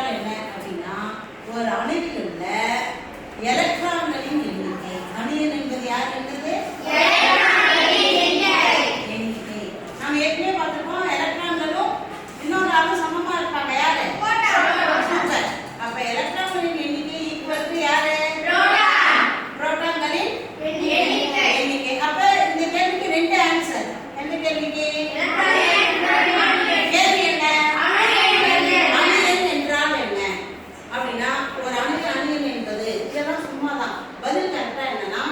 என்றால் என்ன அப்படின்னா ஒரு அணுவில் உள்ள எலக்ட்ரான்களின் எண்ணிக்கை. அணியன் என்பது யார் என்பது எண்ணிக்கை. நம்ம ஏற்கனவே பார்த்துருக்கோம், எலக்ட்ரான்களும் இன்னொரு ஆளும் சமமா இருப்பாங்க. யாரு? அப்ப எலக்ட்ரான்களின் எண்ணிக்கை ஈக்குவல் டு யாரு? புரோட்டான்களின் எண்ணிக்கை. அப்ப இந்த கேள்விக்கு ரெண்டு ஆன்சர். எந்த கேள்விக்கு? கேள்வி என்ன? அணியன் என்றால் என்ன அப்படின்னா ஒரு அணியன் என்பது இதெல்லாம் சும்மாதான். பதில் கரெக்டா என்னன்னா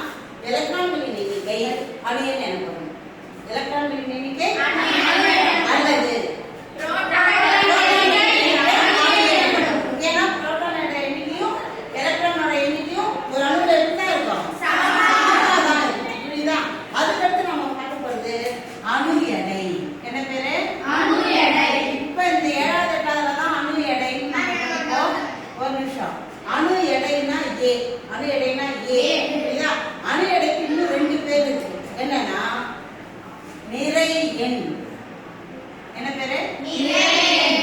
எலக்ட்ரான்களின் எண்ணிக்கை அணியன் எனப்படும். எலக்ட்ரான்களின் எண்ணிக்கை அல்லது ஏன்னா புரோட்டானோட எண்ணிக்கையும் எலக்ட்ரானோட எண்ணிக்கையும் ஒரு அணுல இருந்தா இருக்கும். புரியுதா? அதுக்கடுத்து நம்ம பார்க்க போறது அணு எடை. என்ன பேரு? அணு எடை. இப்ப இந்த 7வது 8வதுல தான் அணு எடை. ஒரு நிமிஷம். அணு எடைனா ஏ. அணு எடைனா ஏ. புரியுதா? அணு எடைக்கு இன்னும் 2 பேர் இருக்கு. என்னன்னா நிறை எண். என்ன பேரு? நிறை எண்.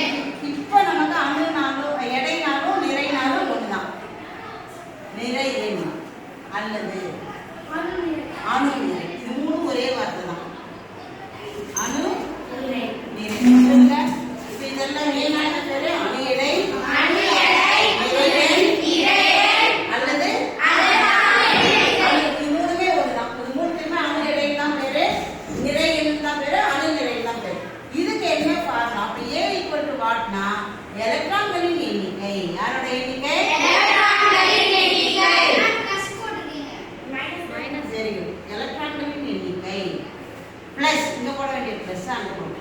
இப்ப நமக்கு அணுனாலும் எடைனாலும் நிறைனாலும் ஒண்ணுதான். நிறை எண் அல்லது அணு நிறை. இது மூணும் ஒரே வார்த்தை தான். அணு நிறை. சொல்லுங்க. இப்ப இதெல்லாம் என்ன பேரு? அணு எடை, அல்லது இது மூணுமே ஒண்ணுதான். இது மூணுக்குமே அணு எடை தான் பேரு, நிறை எண் தான் பேரு, அணு நிறை தான் பேரு. இதுக்கு என்ன ஃபார்முலா? அப்ப A ஈக்குவல் டு வாட்னா எலக்ட்ரான்களின் எண்ணிக்கை. யாரோட எண்ணிக்கை? சரி, எலக்ட்ரான்களின் எண்ணிக்கை பிளஸ் இங்க போட வேண்டிய பிளஸ் அங்க போட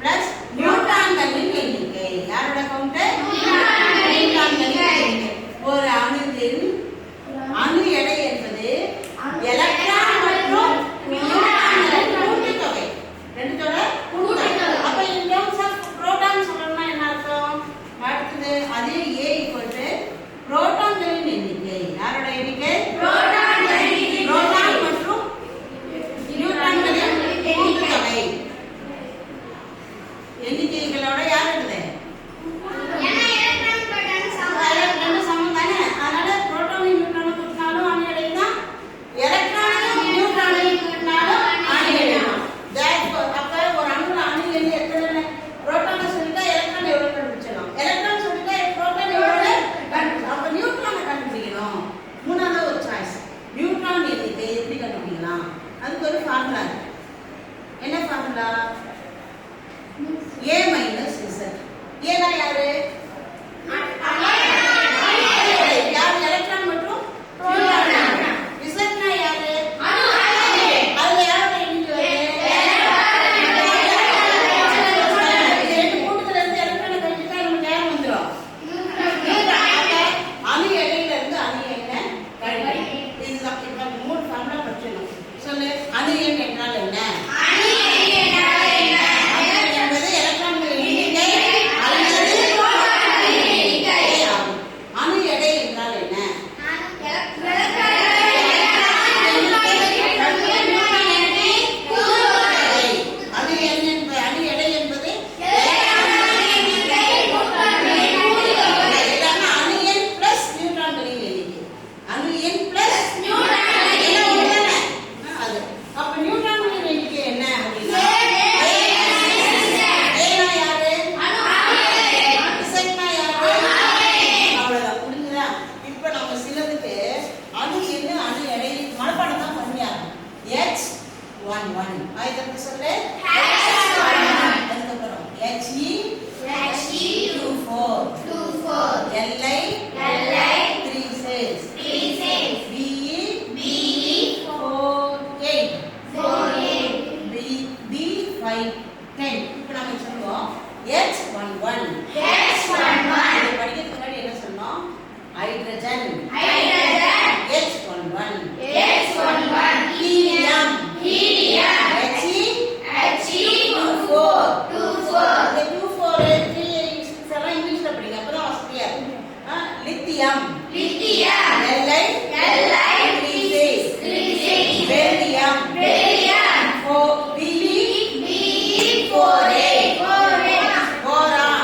பிளஸ் நியூட்ரான்களின் எண்ணிக்கை. யாரோட கவுண்ட்? நியூட்ரான்களின் எண்ணிக்கை. ஒரு அணுவின் அணு எடை என்பது எலக்ட்ரான் மற்றும் நியூட்ரான்களின் கூட்டுத்தொகை. ரெண்டுத்தோட கூட்டுத்தொகை. அப்ப in terms of புரோட்டான் சொல்லணும்னா என்ன அர்த்தம்? அடுத்தது அதே A ஈக்குவல் டு புரோட்டான்களின் எண்ணிக்கை. யாரோட எண்ணிக்கை? புரோட்டான் மற்றும் நியூட்ரான்களின் கூட்டுத்தொகை. எண்ணிக்கைகளோட யார் இருக்குது? சமம் தானே. அதனால புரோட்டானையும் நியூட்ரானையும் கூட்டினாலும் அணு எடை தான், எலக்ட்ரானையும் நியூட்ரானையும் கூட்டினாலும் அணு எடை தான். அப்ப ஒரு அணுல அணு எண் எத்தனை? புரோட்டானை சொல்லிட்டா எலக்ட்ரான் எவ்வளவு கண்டுபிடிச்சிடலாம். எலக்ட்ரான் சொல்லிட்டா புரோட்டான் எவ்வளவு கண்டுபிடிச்சோம். அப்ப நியூட்ரானை கண்டுபிடிக்கணும். மூணாவது ஒரு சாய்ஸ். நியூட்ரான் எண்ணிக்கை எப்படி கண்டுபிடிக்கலாம்? அதுக்கு ஒரு ஃபார்முலா இருக்கு. என்ன ஃபார்முலா? A minus Z. ஏனா யாரு? யார்? எலக்ட்ரான் மற்றும் நியூட்ரான். Z னா யாரு? அதுல யாரோட எண்ணிக்கை வருது? இது ரெண்டு கூட்டத்துல இருந்து எலக்ட்ரானை கழிச்சுட்டா நமக்கு யார் வந்துரும்? அணு எடையில இருந்து அணு எண்ணை கழிவு. இதுதான். இப்ப 3 ஃபார்முலா படிச்சோம். சொல்லு. அணு எண் என்றால் என்ன? Hydrogen. H11. Helium. He24. இந்த 24 3 எல்லாம் இங்கிலீஷ்ல படிங்க அப்பதான் வசதியா இருக்கும். Lithium. Beryllium. Be4A. Boron.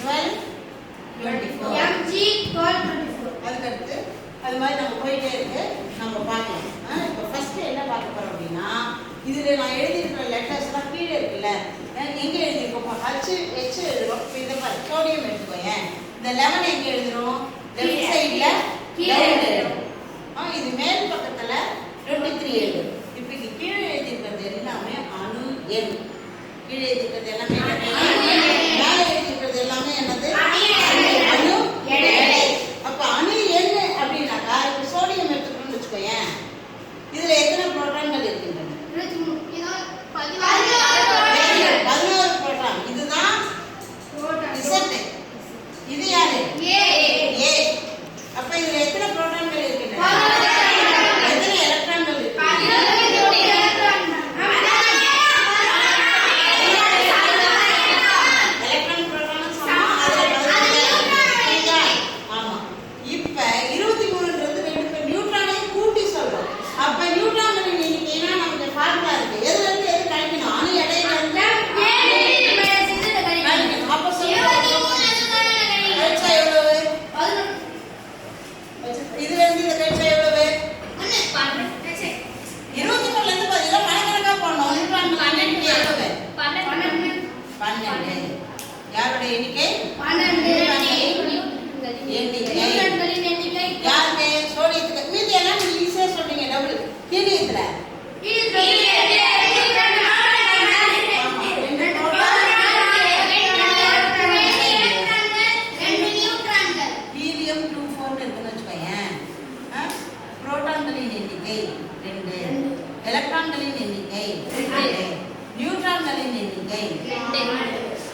12 24 mg 12 24 அதுக்கடுத்து அது மாதிரி நம்ம போயிட்டே இருக்கு நம்ம பார்க்கலாம். இப்போ ஃபர்ஸ்ட் என்ன பார்க்க போறோம் அப்படின்னா இதுல நான் எழுதியிருக்கிற லெட்டர்ஸ் எல்லாம் கீழே இருக்குல்ல எங்க எழுதிருக்கோம் ஹச் ஹெச் எழுதுறோம். இப்போ இதை பாரு சோடியம் எடுத்துக்கோயேன். இந்த 11 எங்க எழுதுறோம் லெஃப்ட் சைடுல கீழே எழுதுறோம். இது மேல் பக்கத்துல 23 எழுது. இப்போ இங்க கீழே எழுதிருக்கிறது எல்லாமே அணு எண். கீழே எழுதிருக்கிறது எல்லாமே மேலே எழுதிருக்கிறது எல்லாமே என்னது அணு எடை. அப்ப அணு எண் அப்படின்னாக்கா இப்போ சோடியம் எடுத்துக்கணும்னு வச்சுக்கோயேன். இதுல எத்தனை புரோட்டான்கள் இருக்கின்றன? 11 புரோட்டான். இதுதான் Z. இது யாரு? A. அப்ப இதுல எத்தனை புரோட்டான்கள் இருக்கின்றன? எத்தனை எலக்ட்ரான்கள் இருக்கின்றன? எலக்ட்ரான் புரோட்டான் சமம். அதுல ஆமா. இப்ப 23ன்றது ரெண்டு பேர் நியூட்ரானையும் கூட்டி சொல்றோம். அப்ப நியூட்ரான்களின் எண்ணிக்கைனா நமக்கு ஃபார்முலா இருக்கு. எதுல இருந்து எது கழிக்கணும்? அணு எடையில இருந்து கழிக்கணும். அப்ப சொல்லுங்க கழிச்சா எவ்வளவு? இதுல இருந்து இந்த கழிச்சா எவ்வளவு? 23ல இருந்து பதிலா மணக்கணக்கா போடணும். நியூட்ரான்கள் எண்ணிக்கை எவ்வளவு? 12. யாருடைய எண்ணிக்கை? 12 எண்ணிக்கை. யாருக்கு? சோடியத்துக்கு. மீதி எல்லாம் நீங்க ஈஸியா சொல்றீங்க. டபுள் ஹீலியத்துல ஹீலியம் 24 இருக்குன்னு வச்சுக்கோயேன். புரோட்டான்களின் எண்ணிக்கை 2, எலக்ட்ரான்களின் எண்ணிக்கை 2, நியூட்ரான்களின் எண்ணிக்கை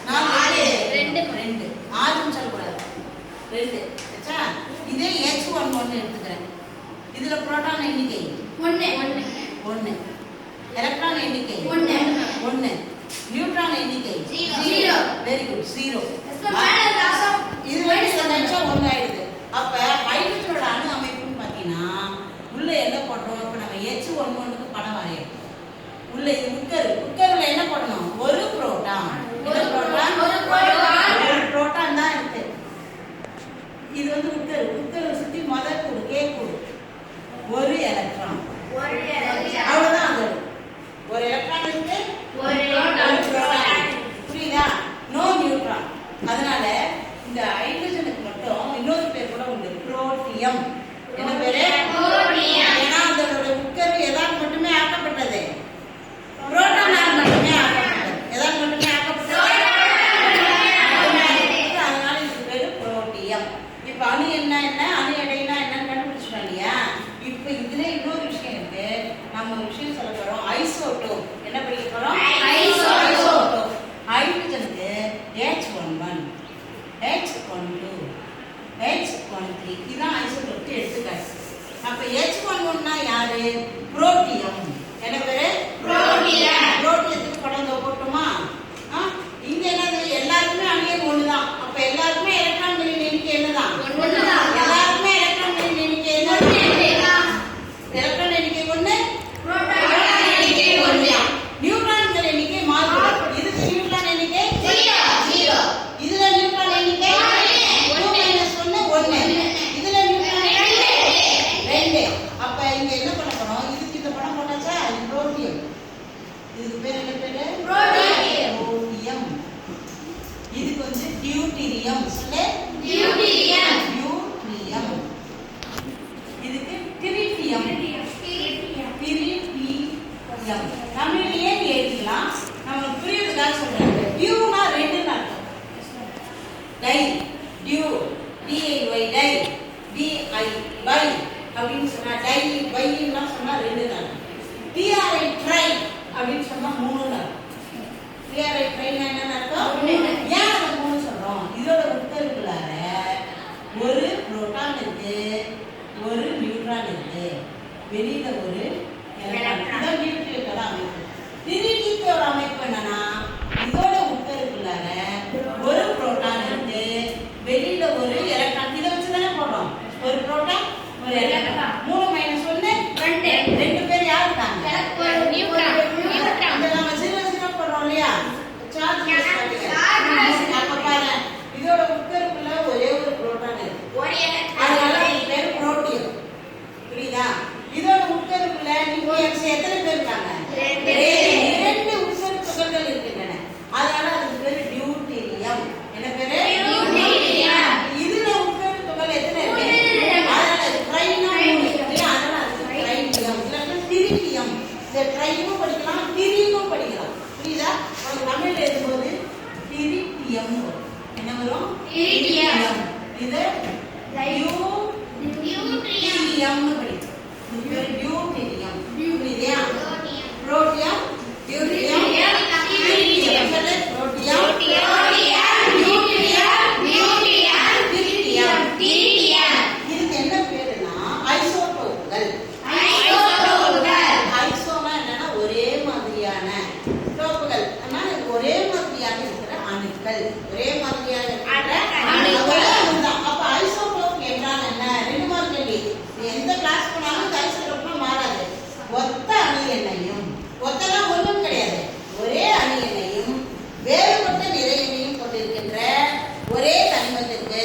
4, 2 ஆறுன்னு சொல்லக்கூடாது 2. சரியா? இதே H11 எடுத்துக்கிறேன். இதுல புரோட்டான் எண்ணிக்கை 1, எலக்ட்ரான் எண்ணிக்கை 1, நியூட்ரான் எண்ணிக்கை 0. Very good 0. இது வந்து நினைச்சா 1 ஆயிடுது. அப்ப ஹைட்ரஜனோட அணு அமைப்புன்னு பாத்தீங்கன்னா உள்ள என்ன போடுறோம்? இப்ப நம்ம H11க்கு படம் வரையணும். உள்ள இது உட்கருல என்ன போடணும்? ஒரு புரோட்டான். ஒரு புரோட்டான் தான் இருக்கு. இது வந்து உட்கரு சுத்தி முதல் கூடு கே கூடு ஒரு எலக்ட்ரான். அவ்வளவுதான். அது ஒரு எலக்ட்ரான் இருக்கு, ஒரு புரோட்டான். புரியுதா? No neutron. அதனால இந்த ஹைட்ரஜனுக்கு மட்டும் இன்னொரு பேர் கூட உண்டு, புரோட்டியம். என்ன பேரு? ஏன்னா அதோட உட்கரு எதால் மட்டுமே ஆக்கப்பட்டது? புரோட்டானால் மட்டுமே ஆக்கப்பட்டது. எதால் மட்டுமே ஆக்கப்பட்டது? அதனால இது பேரு புரோட்டியம். இப்ப அணு என்ன அணு எடைனா என்னன்னு கண்டுபிடிச்சிட்டோம் இல்லையா? இப்ப இதுல இன்னொரு விஷயம் இருக்கு. நம்ம ஒரு விஷயம் சொல்ல போறோம். ஐசோடோப். என்ன படிக்க போறோம்? ஐசோடோப். ஹைட்ரஜனுக்கு H11, H12, H13 இதான் ஐசோடோப் எடுத்துக்காட்டு. அப்ப H11னா யாரு? புரோட்டியம். என்ன பேரு? புரோட்டியத்துக்கு படம் போட்டுமா? இங்க என்னது? எல்லாருக்குமே அணு எண் 1 தான். அப்ப எல்லாருக்குமே எலக்ட்ரான்களின் எண்ணிக்கை என்னதான்? எல்லாருக்குமே எலக்ட்ரான்களின் எண்ணிக்கை என்ன? எலக்ட்ரான் எண்ணிக்கை 1, புரோட்டான் எண்ணிக்கை 1. நியூட்ரான்கள் எண்ணிக்கை மாறும். இதுக்கு நியூட்ரான் எண்ணிக்கை 0. இதுல நியூட்ரான் எண்ணிக்கை 2 - 1. இதுல நியூட்ரான் எண்ணிக்கை 2. அப்ப இங்க என்ன பண்ண போறோம்? இதுக்கு இந்த படம் போட்டாச்சா? இது புரோட்டியம். இதுக்கு பேர் என்ன பேரு? புரோட்டியம். இதுக்கு வந்து டியூட்டீரியம். சொல்லு டியூட்டீரியம். இதுக்கு டிரிட்டியம். தமிழ்லயே எழுதிக்கலாம். நம்ம புரியுறதுக்காக சொல்றேன். டியூனா 2ன்னு அர்த்தம். டை டியூ DIY டை DI பை அப்படின்னு சொன்னா டை பைன்னா சொன்னா 2ன்னு அர்த்தம். TRI ட்ரை அப்படின்னு சொன்னா 3ன்னு அர்த்தம். TRI ட்ரைனா என்னன்னு அர்த்தம்? ஏன் அதை 3 சொல்றோம்? இதோட உட்கருக்குள்ளார ஒரு புரோட்டான் இருக்கு, ஒரு நியூட்ரான் இருக்கு, வெளியில ஒரு எலக்ட்ரான். இதான் நியூக்ளியோட அமைப்பு. டிரிட்டியோட அமைப்பு என்னன்னா இதோட உட்கருக்குள்ளார ஒரு புரோட்டான் இருக்கு, வெளியில ஒரு எலக்ட்ரான். இதை வச்சுதானே போடுறோம். ஒரு புரோட்டான் ஒரு எலக்ட்ரான். 3 - 1 2. 2 பேர் யார் இருக்காங்க? நியூட்ரான். நம்ம 0 0 போடுறோம் இல்லையா? Iridium. இது டியூட்டீரியம் படிக்கும். இது பேரு டியூட்டீரியம். புரியுதா? Protium, deuterium, tritium. சொல்லு. Protium, tritium. இதுக்கு என்ன பேருனா ஐசோடோப்புகள். ஐசோனா என்னன்னா ஒரே மாதிரியான, டோப்புகள் ஒரே மாதிரியாக இருக்கிற அணுக்கள், ஒரே மாதிரியாக இருக்கிற அணுக்கள். அப்ப ஐசோடோப் என்றால் என்ன? ரெண்டு மார்க் கேள்வி. எந்த கிளாஸ் போனாலும் இந்த ஐசோடோப்னா மாறாது. ஒத்த அணு எண்ணையும், ஒத்தனா ஒண்ணும் கிடையாது, ஒரே அணு எண்ணையும் வேறுபட்ட நிறை எண்ணையும் கொண்டிருக்கின்ற ஒரே தனிமத்திற்கு,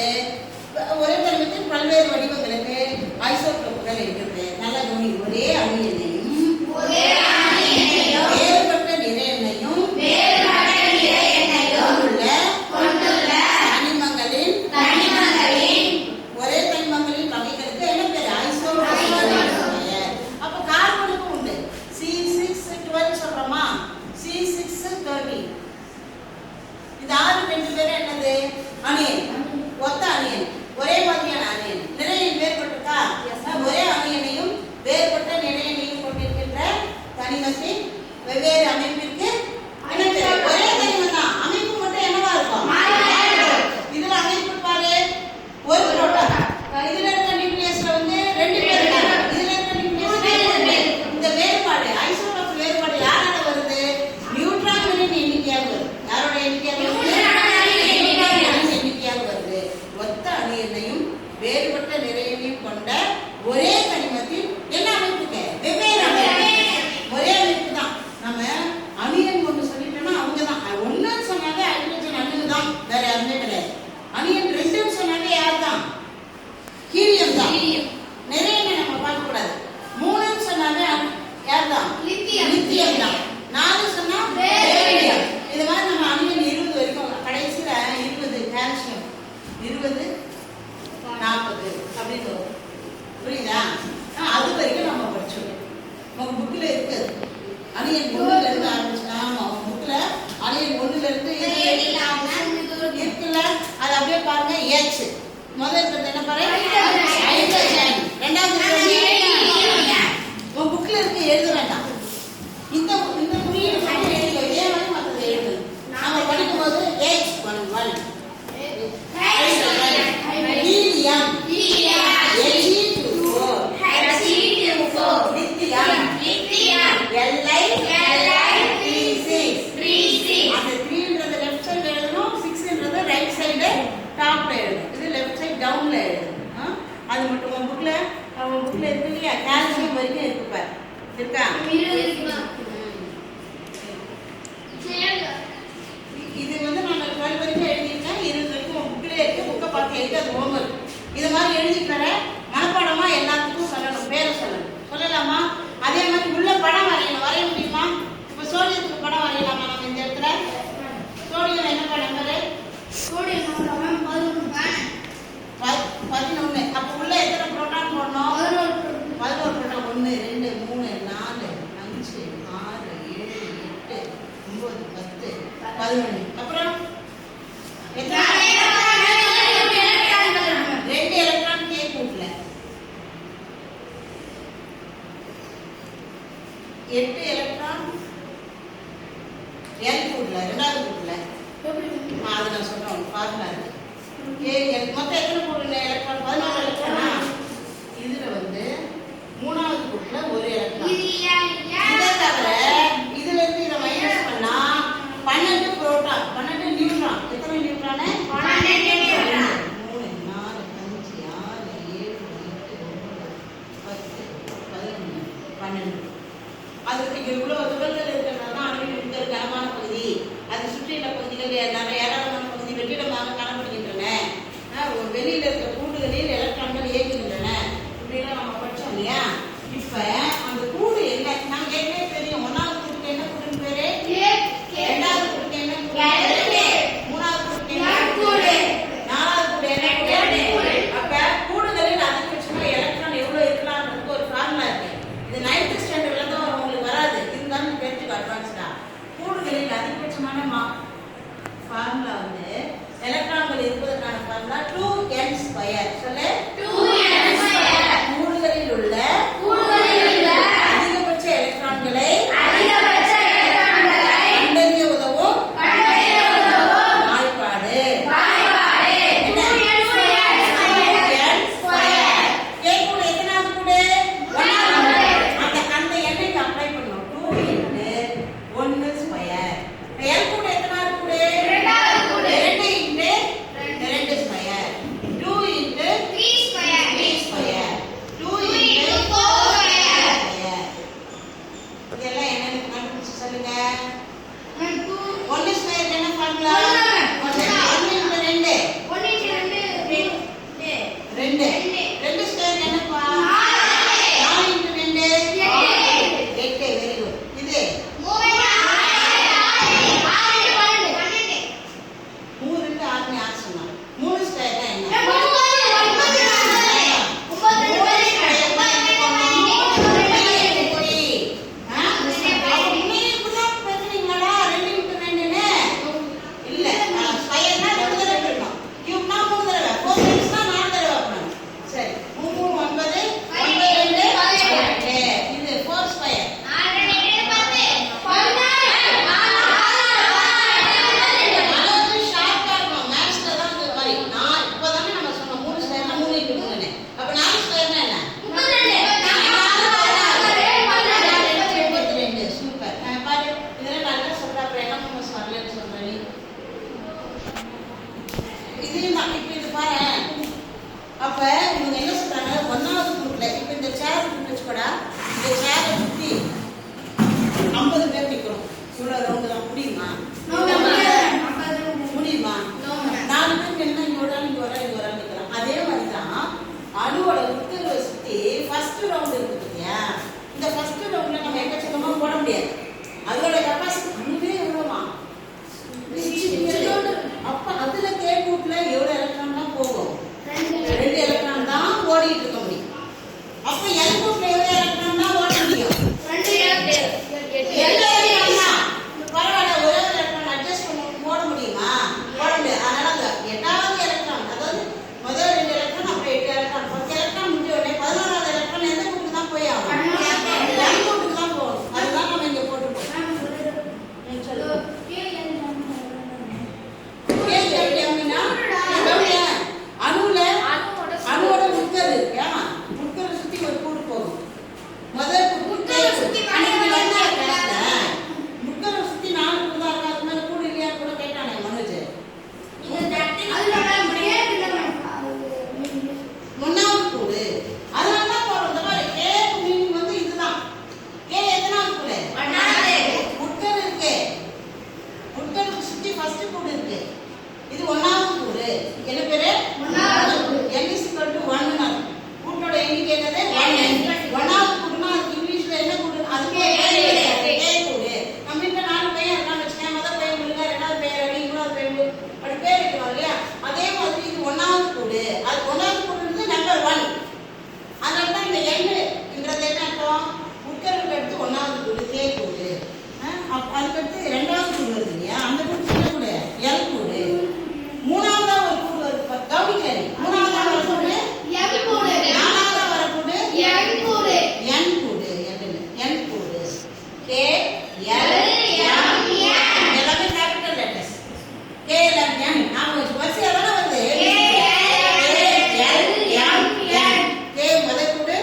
ஒரே தனிமத்தின் பல்வேறு வடிவங்களுக்கு ஐசோடோப்புகள் இருக்கிறது. நல்ல கவனி. ஒரே அணு எண்ணையும் வேறுபட்ட நிறை எண்ணையும் கொண்டுள்ள தனிமங்களின் ஒரே தனிமங்களின் வகைகளுக்கு என்ன பேரு? ஐசோடோப்புகள். அப்ப கார்பனுக்கு உண்டு. C612 சொல்றோமா? C613. இது ஆறு ரெண்டு பேரும் என்னது? அணியன். ஒத்த அணியன், ஒரே மாதிரியான அணியன். நிறையன் வேறுபட்டிருக்கா? ஒரே அணியனையும் வேறுபட்ட நிறையனையும் கொண்டிருக்கின்ற தனிமத்தின் வெவ்வேறு அமைப்பிற்கு என்ன பேரு? ஒரே தனிமம் தான், அமைப்பு மட்டும் என்னவா இருக்கும்? இதுல அமைப்பு பாரு, ஒரு புரோட்டான். இதுல இருக்க நியூக்ளியஸ்ல வந்து ரெண்டு பேர் இருக்காங்க. இதுல இருக்க நியூக்ளியஸ்ல இந்த வேறுபாடு, ஐசோடோப் வேறுபாடு யாரால வருது? நியூட்ரான்களின் எண்ணிக்கையாக வருது. யாரோட எண்ணிக்கையாக வருது? நியூட்ரான்களின் எண்ணிக்கையாக வருது. ஒத்த அணு எண்ணையும் வேறுபட்ட நிறையையும் கொண்ட ஒரே தனிமத்தின் என்ன அமைப்புக்கு? வெவ்வேறு அமைப்பு. ஒரே அமைப்பு தான். நம்ம அணியன் ஒன்று சொல்லிட்டோம்னா அவங்க தான். ஒன்னுன்னு சொன்னாலே ஹைட்ரஜன் அணு தான், வேற யாருமே கிடையாது. அணியன் ரெண்டுன்னு சொன்னாலே யார் தான்? ஹீலியம் தான். நிறைய நம்ம பார்க்க கூடாது. மூணுன்னு சொன்னாலே யார் தான்? லித்தியம் தான். நாலு சொன்னா பேரியம். இது மாதிரி நம்ம அணியன் 20 வரைக்கும், கடைசியில 20 கால்சியம், 20 40 அப்படின்னு வரும். புரியுதா? அது வரைக்கும் நம்ம படிச்சோம். உங்க புக்ல இருக்குது. அணியன் 1ல இருந்து ஆரம்பிச்சு. ஆமா, உங்க புக்ல அணியன் 1ல இருந்து இருக்குல்ல, அது அப்படியே பாருங்க. H முதல்ல இருக்கிறது என்ன பாரு? ஹைட்ரஜன். ரெண்டாவது உங்க புக்ல இருக்கு, எழுத வேண்டாம். இந்த குறியீடு மட்டும் எழுதிக்கோ. இதே மாதிரி மற்றது எழுது. நம்ம படிக்கும்போது H11 helium, He24 lithium, Li36. அந்த 3ன்றது லெஃப்ட் சைடு எழுதணும், 6ன்றது ரைட் சைடு டாப்ல எழுதணும். இது லெஃப்ட் சைடு டவுன்ல எழுதணும். அது மட்டும் உங்க புக்ல இருக்கு இல்லையா? கால்சியம் வரைக்கும் இருக்கு பாரு. இருக்கா? இது வந்து நம்ம 12 வரைக்கும் எழுதிருக்கேன். 20 வரைக்கும் உங்க புக்ல இருக்கு. புக்கை பார்த்து எழுதி அது ஹோம்வொர்க். இது மாதிரி எழுதி தர மனப்பாடமா எல்லாத்துக்கும் சொல்லணும். பேரை சொல்லணும். சொல்லலாமா? அதே மாதிரி உள்ள படம் வரையணும். வரைய முடியுமா? இப்ப சோடியத்துக்கு படம் வரையலாமா? நம்ம இந்த இடத்துல சோடியம் என்ன படம் பாரு? 11. அப்ப உள்ள எத்தனை புரோட்டான் போடணும்? 11 புரோட்டான். 1 2 3 4 5 6 7 8 9 10 11. அப்புறம் எத்தனை? 2 எலக்ட்ரான் K கூட்டல, 8 எலக்ட்ரான் L கூட்டல, ரெண்டாவது கூட்டல. அதை நான் சொல்றேன், ஃபார்முலா இருக்கு. மொத்தம் எத்தனை கூட்டல எலக்ட்ரான்? 14 எலக்ட்ரானா? இதுல வந்து மூணாவது கூட்டல ஒரு எலக்ட்ரான். இதை தவிர இதுல இருந்து இதை மைனஸ் பண்ணா 12 புரோட்டான், 12 நியூட்ரான். எத்தனை நியூட்ரானு? 12 நியூட்ரான். 3 4 5 6 7 8 9 10 11 12. அதுக்கு இவ்வளவு துகள்கள் இருக்கிறதுனால அணுவின் உட்கரு கனமான பகுதி, அது சுற்றியுள்ள பகுதிகள் ஏராளமான பகுதி வெற்றிடமாக காணப்படுகின்றன. வெளியில இருக்கிற சுத்தி ஃபர்ஸ்ட் கூடு இருக்கு. இது ஒன்னாவது கூடு. என்ன பேரு? ஒன்னாவது கூடு. n is equal to 1 னா கூட்டோட எண்ணிக்கை என்னது? 1. ஒன்னாவது கூடுனா அதுக்கு இங்கிலீஷ்ல என்ன கூடு? அதுக்கு ஏ கூடு. நம்ம வீட்ல 4 பையன் இருக்கான்னு வச்சுக்கேன். முதல் பையன் முருகா, ரெண்டாவது பையன் ரவி, மூணாவது பையன் அப்படி பேர் வைக்கிறோம் இல்லையா? அதே மாதிரி இது ஒன்னாவது கூடு. அது ஒன்னாவது கூடுன்றது நம்பர் 1. அதனால தான் இந்த எண்ணுன்றது என்ன அர்த்தம்? உட்கருக்கு அடுத்து ஒன்னாவது கூடு கே கூடு. அதுக்கடுத்து ரெண்டாவது கூடு வருது இல்லையா? அந்த கூடு என்ன கூடு? எல் கூடு. மூணாவதா ஒரு கூடு வருது. கவனிக்கறி. மூணாவதா வர கூடு எல் கூடு. நாலாவதா வர கூடு எல் கூடு. என் கூடு. என் கூடு. கே எல் எம் என் எல்லாமே capital letters. K L M நாம வரிசையா தான வருது. K L M N. K முதல் கூடு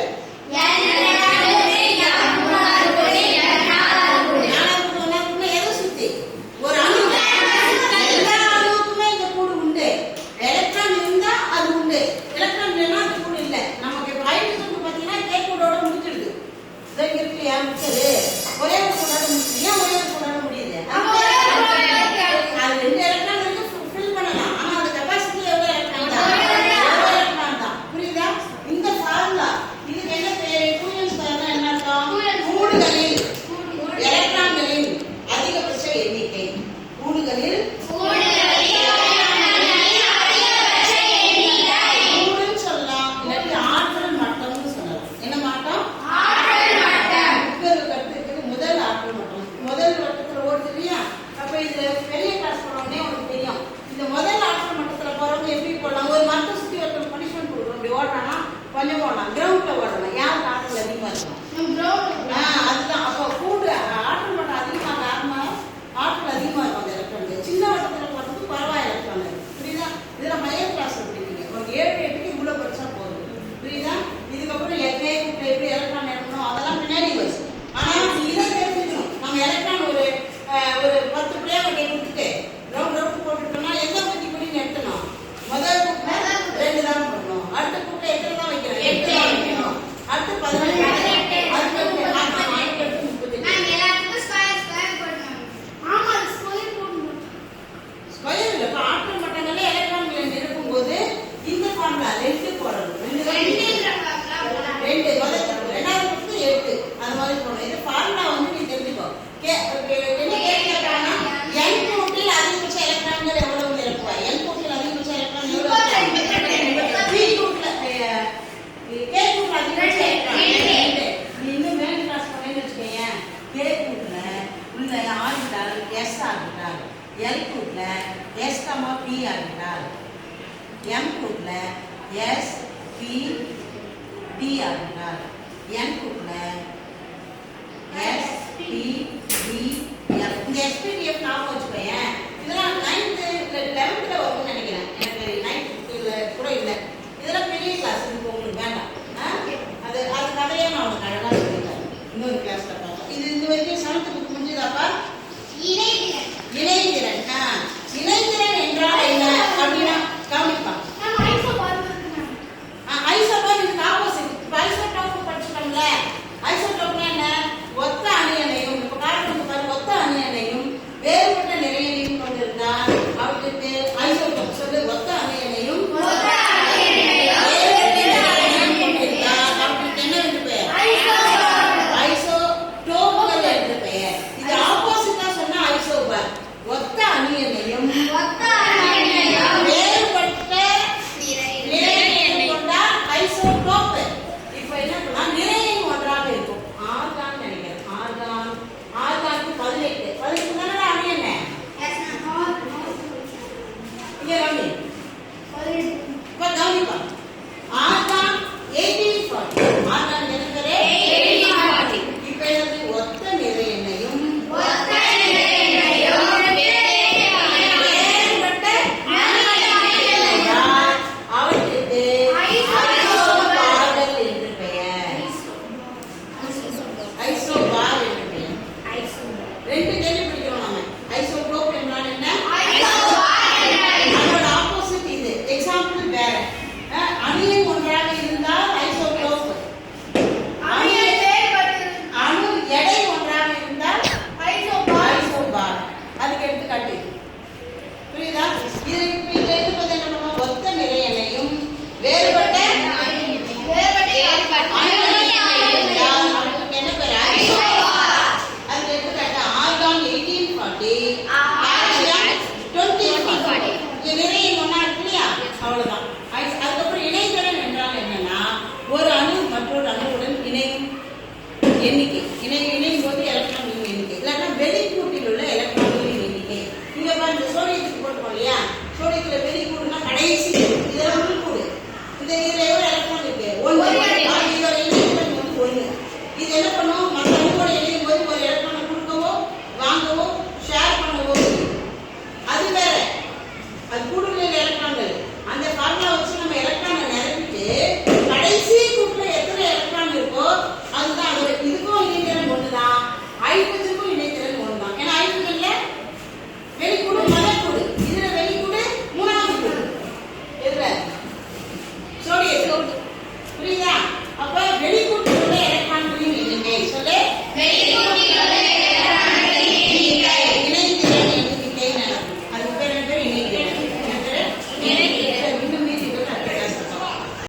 ஒரே ஒரு கூடோட முடியுது. ஏன் ஒரே ஒரு கூடோட முடியுது? அது 2 எலக்ட்ரான் இருக்கு, ஃபில் பண்ணலாம். ஆனா அது கெபாசிட்டி எவ்வளவு எலக்ட்ரான் தான்? ஒரு எலக்ட்ரான் தான். புரியுதா? இந்த ஃபார்முலா இதுக்கு என்ன பேரு? கூலம்ப் ஸ்கொயர்னா என்ன அர்த்தம்? கூடுகளில் எலக்ட்ரான்களின் அதிகபட்ச எண்ணிக்கை. கூடுகளில் கூடுன்னு சொல்லலாம். இல்லாட்டி ஆற்றல் மட்டம்னு சொல்லலாம். என்ன மாட்டம்? முதல் ஆற்றல் மட்டம். முதல் வட்டத்துல ஓடுது இல்லையா? அப்ப இதுல பெரிய கிளாஸ் போனோடனே உனக்கு தெரியும். இந்த முதல் ஆற்றல் மட்டத்துல போறவங்க எப்படி போடலாம்? ஒரு மரத்தை சுத்தி ஒருத்தர் பனிஷ்மெண்ட் கொடுக்குறோம். அப்படி ஓடுறானா கொஞ்சம் போடலாம். கிரவுண்ட்ல ஓடலாம். யாருக்கு ஆற்றல் அதிகமா இருக்கும்? அதுதான். அப்போ கூடு ஆற்றல் மட்டம் அதிகமாக ஆகுமா? ஆற்றல் அதிகமா இருக்கும் அந்த எலக்ட்ரான். சின்ன வட்டத்துல போறதுக்கு பரவாயில்ல எலக்ட்ரான். புரியுதா? இதுல ஹையர் கிளாஸ் படிப்பீங்க. ஒரு 7 8க்கு இவ்வளவு படிச்சா போதும். புரியுதா? இதுக்கப்புறம் எத்தனை கூட்ட எப்படி எலக்ட்ரான் எடுக்கணும் அதெல்லாம் பின்னாடி வச்சு. ஆனா இதை தெரிஞ்சுக்கணும். நம்ம எலக்ட்ரான் ஒரு 10 பிளே வட்டி கொடுத்துட்டு ரவுண்ட் போட்டுட்டோம்னா எந்த பத்தி பண்ணி எடுத்தணும்? முதல் கூட்ட 2 தான் பண்ணணும். அடுத்த கூட்ட எத்தனை தான் வைக்கணும்? 8 தான் வைக்கணும். அடுத்து 18 அடுத்து 30 ஸ்கொயர் இல்ல. இப்ப ஆற்றல் மட்டங்களே எலக்ட்ரான்களை நிரப்பும் போது இந்த ஃபார்முலா 2 போடணும். 2 முதல் ரெண்டாவது பக்கத்து 8 அது மாதிரி போடணும். இது ஃபார்முலா வந்து நீ தெரிஞ்சுக்கோ. என்ன கேட்கறாங்கன்னா n கூட்டில் அதிகபட்ச எலக்ட்ரான்கள் எவ்வளவு நிரப்புவாய்? n கூட்டில் அதிகபட்ச எலக்ட்ரான் எவ்வளவு? p கூட்டில் k கூட்டில் அதிகபட்ச எலக்ட்ரான் 2. நீ இன்னும் மேல் கிளாஸ் பண்ணேன்னு வச்சுக்கோங்க. k கூட்டில் உள்ள ஆர்பிட்டால் s ஆர்பிட்டால், l கூட்டில் s, p ஆர்பிட்டால், m கூட்டில் s p d orbital, n கூட்டில் s p d f. இந்த s p d f ஞாபகம் வச்சுக்கோயேன். இதெல்லாம் 9th 11th வரும்னு நினைக்கிறேன். எனக்கு 9th கூட இல்லை. இதெல்லாம் பெரிய கிளாஸ் இருக்கு, உங்களுக்கு வேண்டாம். அது கதையே நான் உனக்கு அழகா சொல்லிட்டேன். இன்னொரு கிளாஸ்ல பார்ப்போம். இது வரைக்கும் 7th புக் முடிஞ்சதாப்பா? இணைதிறன். இணைதிறன் என்றால் என்ன அப்படின்னா கவனிப்பா. ஐசோடோப் இதுக்கு ஆப்போசிட். இப்போ ஐசோடோப் படிச்சுட்டோம்ல. ஐசோடோப்னா என்ன? ஒத்த அணு எண்ணையும், இப்போ காரணம் பாருங்க, ஒத்த அணு எண்ணையும் வேறுபட்ட அது கூட